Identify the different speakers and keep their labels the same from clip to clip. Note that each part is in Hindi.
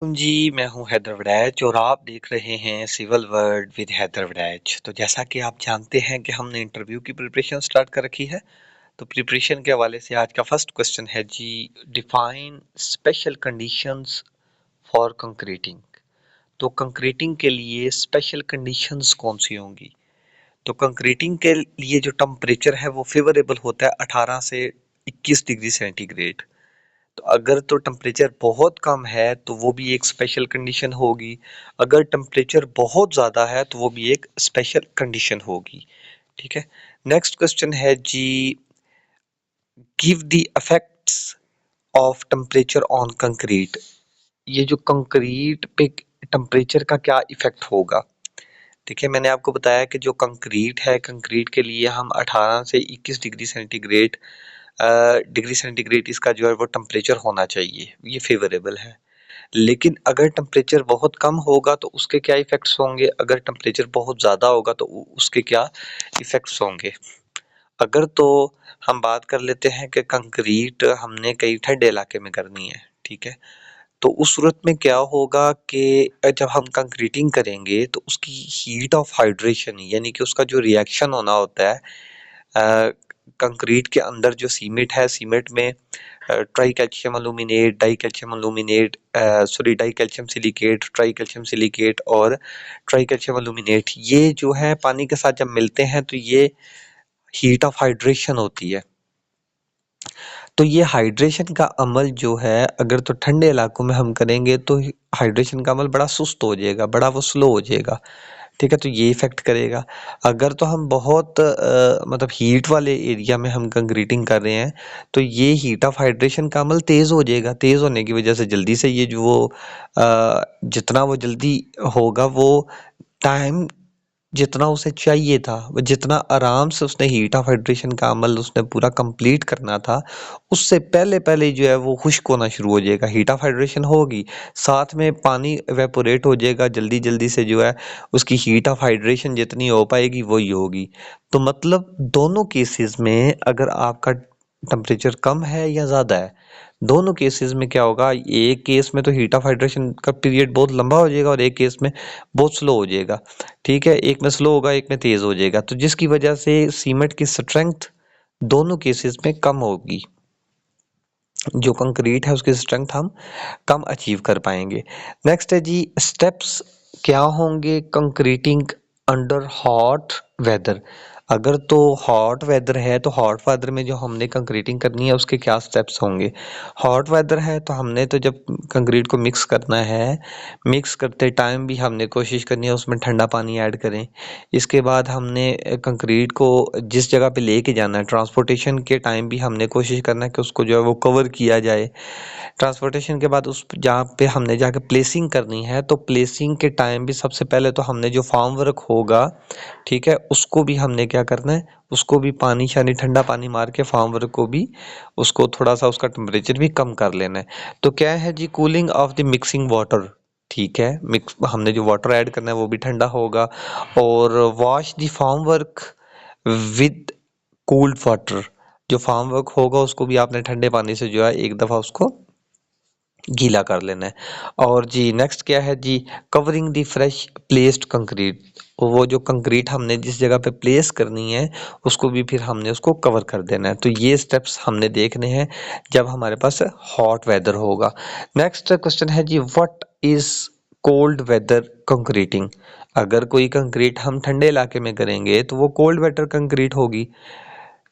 Speaker 1: जी, मैं हूँ हैदर वड़ैच और आप देख रहे हैं civil world with Haider Waraich. तो जैसा कि आप जानते हैं कि हमने इंटरव्यू की प्रिपरेशन स्टार्ट कर रखी है। तो प्रिपरेशन के हवाले से आज का फर्स्ट क्वेश्चन है जी, define special conditions for concreting. तो कंक्रीटिंग के लिए स्पेशल कंडीशंस कौन सी होंगी? तो कंक्रीटिंग के लिए जो टेम्परेचर है वो फेवरेबल होता है 18 से 21 डिग्री सेंटीग्रेड। तो अगर तो टेम्परेचर बहुत कम है तो वो भी एक स्पेशल कंडीशन होगी। अगर टेम्परेचर बहुत ज़्यादा है तो वो भी एक स्पेशल कंडीशन होगी। ठीक है। नेक्स्ट क्वेश्चन है जी, give the effects of temperature on concrete. ये जो कंक्रीट पे टेम्परेचर का क्या इफेक्ट होगा? देखिए, मैंने आपको बताया कि जो कंक्रीट है, कंक्रीट के लिए हम 18 से 21 डिग्री सेंटीग्रेड इसका जो है वो टेम्परेचर होना चाहिए, ये फेवरेबल है। लेकिन अगर टेम्परेचर बहुत कम होगा तो उसके क्या इफ़ेक्ट्स होंगे, अगर टेम्परेचर बहुत ज़्यादा होगा तो उसके क्या इफ़ेक्ट्स होंगे। अगर तो हम बात कर लेते हैं कि कंक्रीट हमने कई ठंडे इलाके में करनी है, ठीक है? तो उस सूरत में क्या होगा कि जब हम कंक्रीटिंग करेंगे तो उसकी हीट ऑफ हाइड्रेशन यानी कि उसका जो रिएक्शन होना होता है कंक्रीट के अंदर जो सीमेंट है, सीमेंट में tricalcium aluminate, dicalcium silicate, tricalcium silicate और ट्राई कैल्शियम अल्यूमिनेट, ये जो है पानी के साथ जब मिलते हैं तो ये हीट ऑफ हाइड्रेशन होती है। तो ये हाइड्रेशन का अमल जो है अगर तो ठंडे इलाकों में हम करेंगे तो हाइड्रेशन का अमल बड़ा सुस्त हो जाएगा, बड़ा वो स्लो हो जाएगा। ठीक है, तो ये इफ़ेक्ट करेगा। अगर तो हम बहुत मतलब हीट वाले एरिया में हम कंक्रीटिंग कर रहे हैं, तो ये हीट ऑफ हाइड्रेशन का अमल तेज़ हो जाएगा। तेज़ होने की वजह से जल्दी से ये जो वो जितना वो जल्दी होगा वो टाइम जितना उसे चाहिए था, वो जितना आराम से उसने हीट ऑफ हाइड्रेशन का अमल उसने पूरा कंप्लीट करना था, उससे पहले-पहले जो है वो खुश्क होना शुरू हो जाएगा। हीट ऑफ हाइड्रेशन होगी, साथ में पानी इवेपोरेट हो जाएगा जल्दी-जल्दी से जो है उसकी हीट ऑफ हाइड्रेशन जितनी हो पाएगी वही होगी। तो मतलब दोनों केसेस में अगर आपका टेम्परेचर कम है या ज़्यादा है, दोनों केसेस में क्या होगा, एक केस में तो हीट ऑफ हाइड्रेशन का पीरियड बहुत लंबा हो जाएगा और एक केस में बहुत स्लो हो जाएगा। ठीक है, एक में स्लो होगा, एक में तेज़ हो जाएगा, तो जिसकी वजह से सीमेंट की स्ट्रेंथ दोनों केसेस में कम होगी। जो कंक्रीट है उसकी स्ट्रेंथ हम कम अचीव कर पाएंगे। नेक्स्ट है जी, स्टेप्स क्या होंगे कंक्रीटिंग अंडर हॉट वेदर। अगर तो हॉट वेदर है तो हॉट वेदर में जो हमने कंक्रीटिंग करनी है उसके क्या स्टेप्स होंगे। हॉट वेदर है तो हमने तो जब कंक्रीट को मिक्स करना है, मिक्स करते टाइम भी हमने कोशिश करनी है उसमें ठंडा पानी ऐड करें। इसके बाद हमने कंक्रीट को जिस जगह पे लेके जाना है, ट्रांसपोर्टेशन के टाइम भी हमने कोशिश करना है कि उसको जो है वो कवर किया जाए। ट्रांसपोर्टेशन के बाद उस जहाँ पे हमने जाके प्लेसिंग करनी है तो प्लेसिंग के टाइम भी सबसे पहले तो हमने जो फार्म वर्क होगा, ठीक है, उसको भी हमने क्या करना है, उसको भी पानी शानी ठंडा पानी मार के फार्म वर्क को भी उसको थोड़ा सा उसका टेम्परेचर भी कम कर लेना है। तो क्या है जी, cooling of the mixing water. ठीक है, मिक्स हमने जो वाटर ऐड करना है वो भी ठंडा होगा। और wash the formwork with cooled water. जो फार्म वर्क होगा उसको भी आपने ठंडे पानी से जो है एक दफ़ा उसको गीला कर लेना है। और जी नेक्स्ट क्या है जी, covering the fresh placed concrete. वो जो कंक्रीट हमने जिस जगह पे प्लेस करनी है उसको भी फिर हमने उसको कवर कर देना है। तो ये स्टेप्स हमने देखने हैं जब हमारे पास हॉट वेदर होगा। नेक्स्ट क्वेश्चन है जी, what is cold weather concreting. अगर कोई कंक्रीट हम ठंडे इलाके में करेंगे तो वो कोल्ड वेदर कंक्रीट होगी।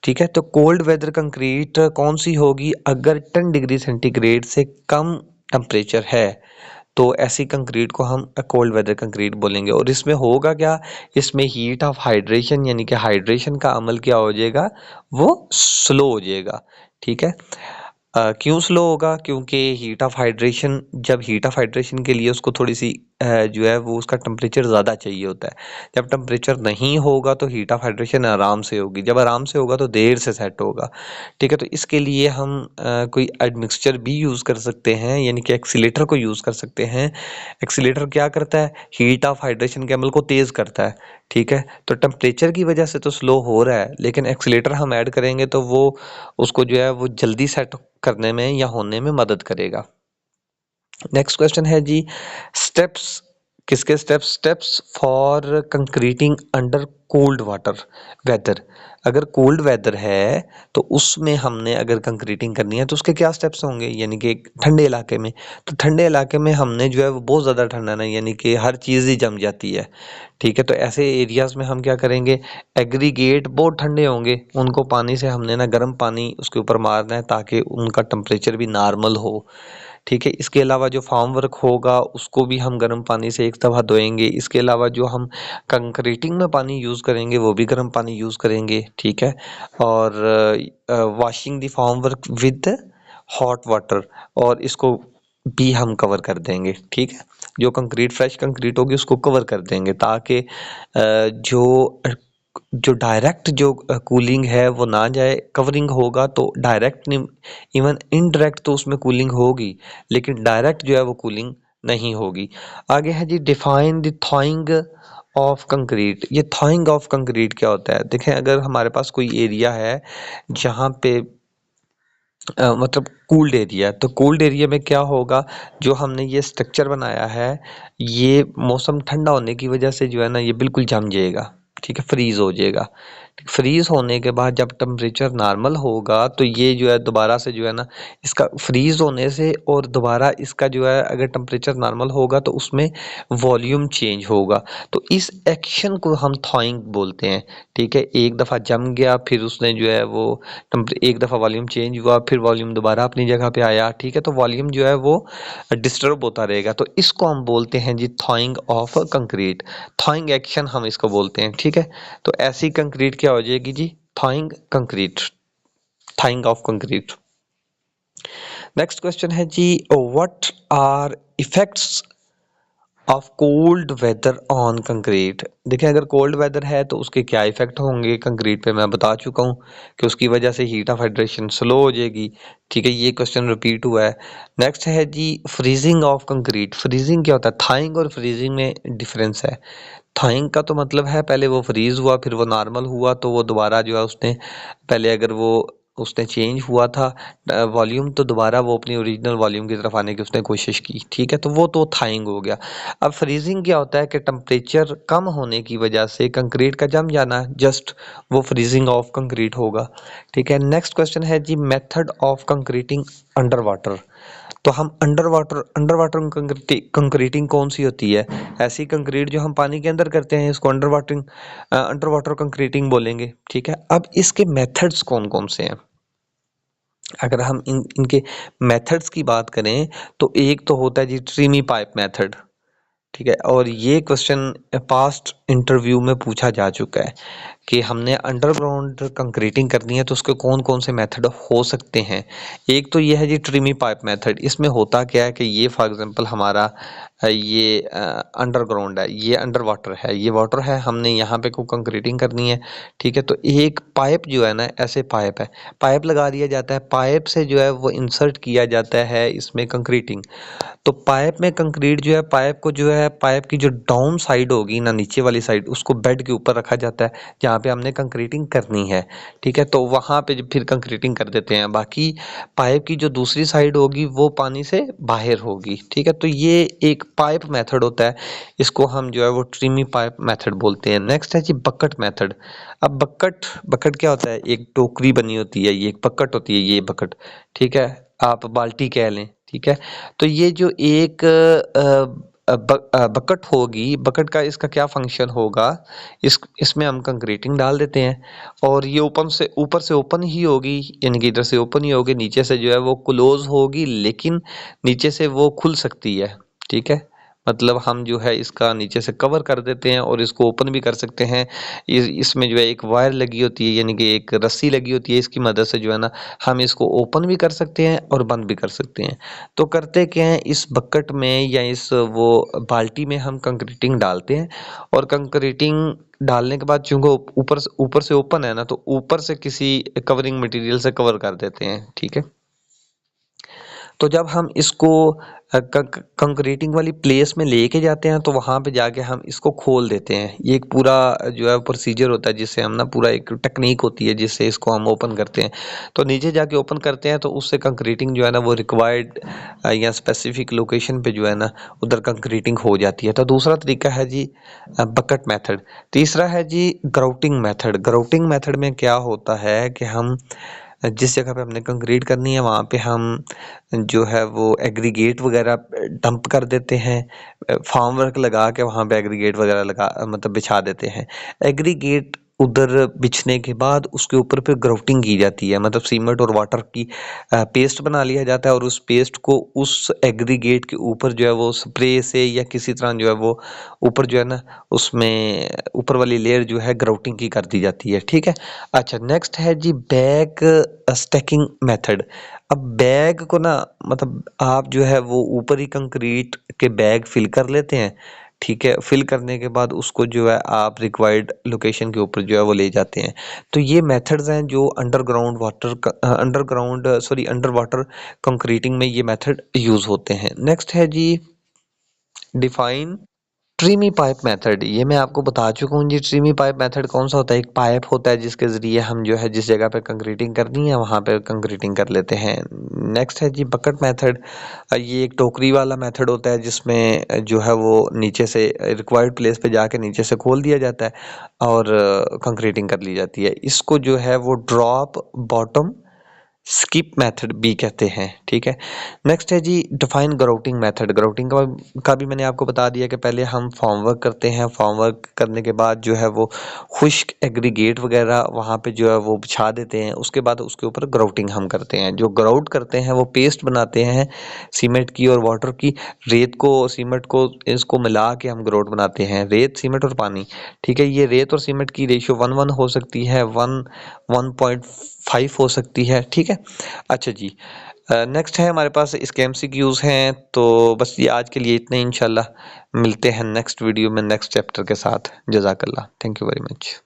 Speaker 1: ठीक है, तो कोल्ड वेदर कंक्रीट कौन सी होगी, अगर 10 डिग्री सेंटीग्रेड से कम टेम्परेचर है तो ऐसी कंक्रीट को हम कोल्ड वेदर कंक्रीट बोलेंगे। और इसमें होगा क्या, इसमें हीट ऑफ हाइड्रेशन यानी कि हाइड्रेशन का अमल क्या हो जाएगा, वो स्लो हो जाएगा। ठीक है, क्यों स्लो होगा, क्योंकि हीट ऑफ हाइड्रेशन, जब हीट ऑफ हाइड्रेशन के लिए उसको थोड़ी सी जो है वो उसका टेम्परेचर ज़्यादा चाहिए होता है। जब टेम्परेचर नहीं होगा तो हीट ऑफ हाइड्रेशन आराम से होगी, जब आराम से होगा तो देर से सेट होगा। ठीक है, तो इसके लिए हम कोई एडमिक्सचर भी यूज़ कर सकते हैं, यानी कि एक्सीलेटर को यूज़ कर सकते हैं। एक्सीलेटर क्या करता है, हीट ऑफ हाइड्रेशन के अमल को तेज़ करता है। ठीक है, तो टेम्परेचर की वजह से तो स्लो हो रहा है, लेकिन एक्सीलेटर हम ऐड करेंगे तो वो उसको जो है वो जल्दी सेट करने में या होने में मदद करेगा। नेक्स्ट क्वेश्चन है जी, स्टेप्स, किसके steps? Steps for concreting under cold water weather. अगर कोल्ड वेदर है तो उसमें हमने अगर कंक्रीटिंग करनी है तो उसके क्या स्टेप्स होंगे, यानी कि ठंडे इलाके में। तो ठंडे इलाके में हमने जो है वो बहुत ज़्यादा ठंडा नहीं, यानी कि हर चीज़ ही जम जाती है, ठीक है। तो ऐसे एरियाज़ में हम क्या करेंगे, एग्रीगेट बहुत ठंडे होंगे, उनको पानी से हमने ना गर्म पानी उसके ऊपर मारना है ताकि उनका टेम्परेचर भी नॉर्मल हो, ठीक है। इसके अलावा जो फार्म वर्क होगा उसको भी हम गर्म पानी से एक दफ़ा धोएंगे। इसके अलावा जो हम कंक्रीटिंग में पानी यूज़ करेंगे वो भी गर्म पानी यूज़ करेंगे, ठीक है। और washing the formwork with hot water, और इसको भी हम कवर कर देंगे, ठीक है। जो कंक्रीट फ्रेश कंक्रीट होगी उसको कवर कर देंगे ताकि जो जो डायरेक्ट जो कूलिंग है वो ना जाए। कवरिंग होगा तो डायरेक्ट नहीं, इवन इनडायरेक्ट तो उसमें कूलिंग होगी, लेकिन डायरेक्ट जो है वो कूलिंग नहीं होगी। आगे है जी, define the thawing of concrete. ये थॉइंग ऑफ कंक्रीट क्या होता है? देखें, अगर हमारे पास कोई एरिया है जहाँ पे मतलब कूल्ड एरिया है, तो कूल्ड एरिया में क्या होगा, जो हमने ये स्ट्रक्चर बनाया है ये मौसम ठंडा होने की वजह से जो है ना ये बिल्कुल जम जाएगा, ठीक है, फ्रीज हो जाएगा। फ्रीज होने के बाद जब टेम्परेचर नॉर्मल होगा तो ये जो है दोबारा से जो है ना, इसका फ्रीज होने से और दोबारा इसका जो है अगर टेम्परेचर नॉर्मल होगा तो उसमें वॉल्यूम चेंज होगा। तो इस एक्शन को हम थॉइंग बोलते हैं, ठीक है। एक दफ़ा जम गया, फिर उसने जो है वो एक दफ़ा वॉल्यूम चेंज हुआ, फिर वॉल्यूम दोबारा अपनी जगह पे आया, ठीक है। तो वॉल्यूम जो है वो डिस्टर्ब होता रहेगा, तो इसको हम बोलते हैं जी thawing of concrete. Thawing action हम इसको बोलते हैं, ठीक है। तो ऐसी कंक्रीट क्या हो जाएगी जी, thawing concrete, thawing of concrete. Next question है जी, what are effects of cold weather on concrete. देखिए, अगर कोल्ड वेदर है तो उसके क्या इफेक्ट होंगे कंक्रीट पे, मैं बता चुका हूँ कि उसकी वजह से हीट ऑफ हाइड्रेशन स्लो हो जाएगी, ठीक है। ये क्वेश्चन रिपीट हुआ है। नेक्स्ट है जी, फ्रीजिंग ऑफ कंक्रीट। फ्रीजिंग क्या होता है? थाइंग और फ्रीजिंग में डिफरेंस है। थाइंग का तो मतलब है पहले वो फ्रीज हुआ, फिर वो नॉर्मल हुआ, तो वो दोबारा जो है उसने पहले अगर वो उसने चेंज हुआ था वॉल्यूम, तो दोबारा वो अपनी ओरिजिनल वॉल्यूम की तरफ आने की उसने कोशिश की, ठीक है। तो वो तो थाइंग हो गया। अब फ्रीजिंग क्या होता है कि टेम्परेचर कम होने की वजह से कंक्रीट का जम जाना, जस्ट वो फ्रीजिंग ऑफ कंक्रीट होगा, ठीक है। नेक्स्ट क्वेश्चन है जी, method of concreting under water. तो हम अंडर वाटर कंक्रीटिंग कौन सी होती है? ऐसी कंक्रीट जो हम पानी के अंदर करते हैं इसको अंडर वाटर कंक्रीटिंग बोलेंगे, ठीक है। अब इसके मेथड्स कौन कौन से हैं? अगर हम इनके मेथड्स की बात करें तो एक तो होता है जी ट्रीमी पाइप मेथड, ठीक है। और ये क्वेश्चन पास्ट इंटरव्यू में पूछा जा चुका है कि हमने अंडरग्राउंड कंक्रीटिंग करनी है तो उसके कौन कौन से मेथड हो सकते हैं। एक तो ये है जी ट्रिमी पाइप मेथड। इसमें होता क्या है कि ये फॉर एग्जांपल हमारा ये अंडरग्राउंड है, ये अंडर वाटर है, ये वाटर है, हमने यहाँ पे कोई कंक्रीटिंग करनी है, ठीक है। तो एक पाइप जो है ना, ऐसे पाइप है, पाइप लगा दिया जाता है, पाइप से जो है वो इंसर्ट किया जाता है इसमें कंक्रीटिंग। तो पाइप में कंक्रीट जो है, पाइप को जो है पाइप की जो डाउन साइड होगी ना, नीचे वाली साइड, उसको बेड के ऊपर रखा जाता है जहाँ पे हमने कंक्रीटिंग करनी है, ठीक है। तो वहाँ पे फिर कंक्रीटिंग कर देते हैं। बाकी पाइप की जो दूसरी साइड होगी वो पानी से बाहर होगी, ठीक है। तो ये एक पाइप मेथड होता है, इसको हम जो है वो ट्रीमी पाइप मेथड बोलते हैं। नेक्स्ट है जी बकेट मेथड। अब बकेट बकेट क्या होता है? एक टोकरी बनी होती है, ये एक बकेट होती है, ये बकेट, ठीक है, आप बाल्टी कह लें, ठीक है। तो ये जो एक बकेट होगी, बकेट का इसका क्या फंक्शन होगा, इसमें हम कंक्रीटिंग डाल देते हैं और ये ऊपर से ओपन ही होगी, यानी कि इधर से ओपन ही होगी, नीचे से जो है वो क्लोज होगी, लेकिन नीचे से वो खुल सकती है, ठीक है। मतलब हम जो है इसका नीचे से कवर कर देते हैं और इसको ओपन भी कर सकते हैं। इसमें जो है एक वायर लगी होती है, यानी कि एक रस्सी लगी होती है, इसकी मदद से जो है ना हम इसको ओपन भी कर सकते हैं और बंद भी कर सकते हैं। तो करते क्या है, इस बकेट में या इस वो बाल्टी में हम कंक्रीटिंग डालते हैं और कंक्रीटिंग डालने के बाद चूंकि ऊपर से ओपन है ना, तो ऊपर से किसी कवरिंग मटेरियल से कवर कर देते हैं, ठीक है। तो जब हम इसको कंक्रीटिंग वाली प्लेस में लेके जाते हैं तो वहाँ पे जाके हम इसको खोल देते हैं। ये एक पूरा जो है प्रोसीजर होता है जिससे हम ना पूरा एक टेक्निक होती है जिससे इसको हम ओपन करते हैं। तो नीचे जाके ओपन करते हैं तो उससे कंक्रीटिंग जो है ना वो रिक्वायर्ड या स्पेसिफिक लोकेशन पे जो है ना उधर कंक्रीटिंग हो जाती है। तो दूसरा तरीका है जी बकेट मेथड। तीसरा है जी ग्राउटिंग मेथड। ग्राउटिंग मेथड में क्या होता है कि हम जिस जगह पे हमने कंक्रीट करनी है वहाँ पे हम जो है वो एग्रीगेट वगैरह डंप कर देते हैं। फार्म वर्क लगा के वहाँ पे एग्रीगेट वगैरह लगा मतलब बिछा देते हैं। एग्रीगेट उधर बिछने के बाद उसके ऊपर फिर ग्राउटिंग की जाती है, मतलब सीमेंट और वाटर की पेस्ट बना लिया जाता है और उस पेस्ट को उस एग्रीगेट के ऊपर जो है वो स्प्रे से या किसी तरह जो है वो ऊपर जो है ना उसमें ऊपर वाली लेयर जो है ग्राउटिंग की कर दी जाती है। ठीक है। अच्छा, नेक्स्ट है जी बैग स्टैकिंग मेथड। अब बैग को ना मतलब आप जो है वो ऊपर ही कंक्रीट के बैग फिल कर लेते हैं। ठीक है। फिल करने के बाद उसको जो है आप रिक्वायर्ड लोकेशन के ऊपर जो है वो ले जाते हैं। तो ये मेथड्स हैं जो अंडर वाटर कंक्रीटिंग में ये मेथड यूज होते हैं। नेक्स्ट है जी डिफाइन ट्रीमी पाइप मेथड। ये मैं आपको बता चुका हूँ जी। ट्रीमी पाइप मेथड कौन सा होता है? एक पाइप होता है जिसके ज़रिए हम जो है जिस जगह पे कंक्रीटिंग करनी है वहाँ पे कंक्रीटिंग कर लेते हैं। नेक्स्ट है जी बकेट मेथड। ये एक टोकरी वाला मेथड होता है जिसमें जो है वो नीचे से रिक्वायर्ड प्लेस पे जाके नीचे से खोल दिया जाता है और कंक्रीटिंग कर ली जाती है। इसको जो है वो ड्रॉप बॉटम स्किप मेथड भी कहते हैं। ठीक है। नेक्स्ट है जी डिफाइन ग्राउटिंग मेथड। ग्राउटिंग का भी मैंने आपको बता दिया कि पहले हम फॉर्म वर्क करते हैं। फॉर्म वर्क करने के बाद जो है वो खुश्क एग्रीगेट वगैरह वहाँ पे जो है वो बिछा देते हैं। उसके बाद उसके ऊपर ग्राउटिंग हम करते हैं। जो ग्राउट करते हैं वो पेस्ट बनाते हैं सीमेंट की और वाटर की। रेत को सीमेंट को इसको मिला के हम ग्राउट बनाते हैं। रेत सीमेंट और पानी। ठीक है। ये रेत और सीमेंट की रेशियो 1:1 हो सकती है, 1:1.5 हो सकती है। ठीक है। अच्छा जी, नेक्स्ट है हमारे पास इसके एमसीक्यूज हैं। तो बस ये आज के लिए इतने। इंशाल्लाह मिलते हैं नेक्स्ट वीडियो में नेक्स्ट चैप्टर के साथ। जज़ाकल्लाह। Thank you very much.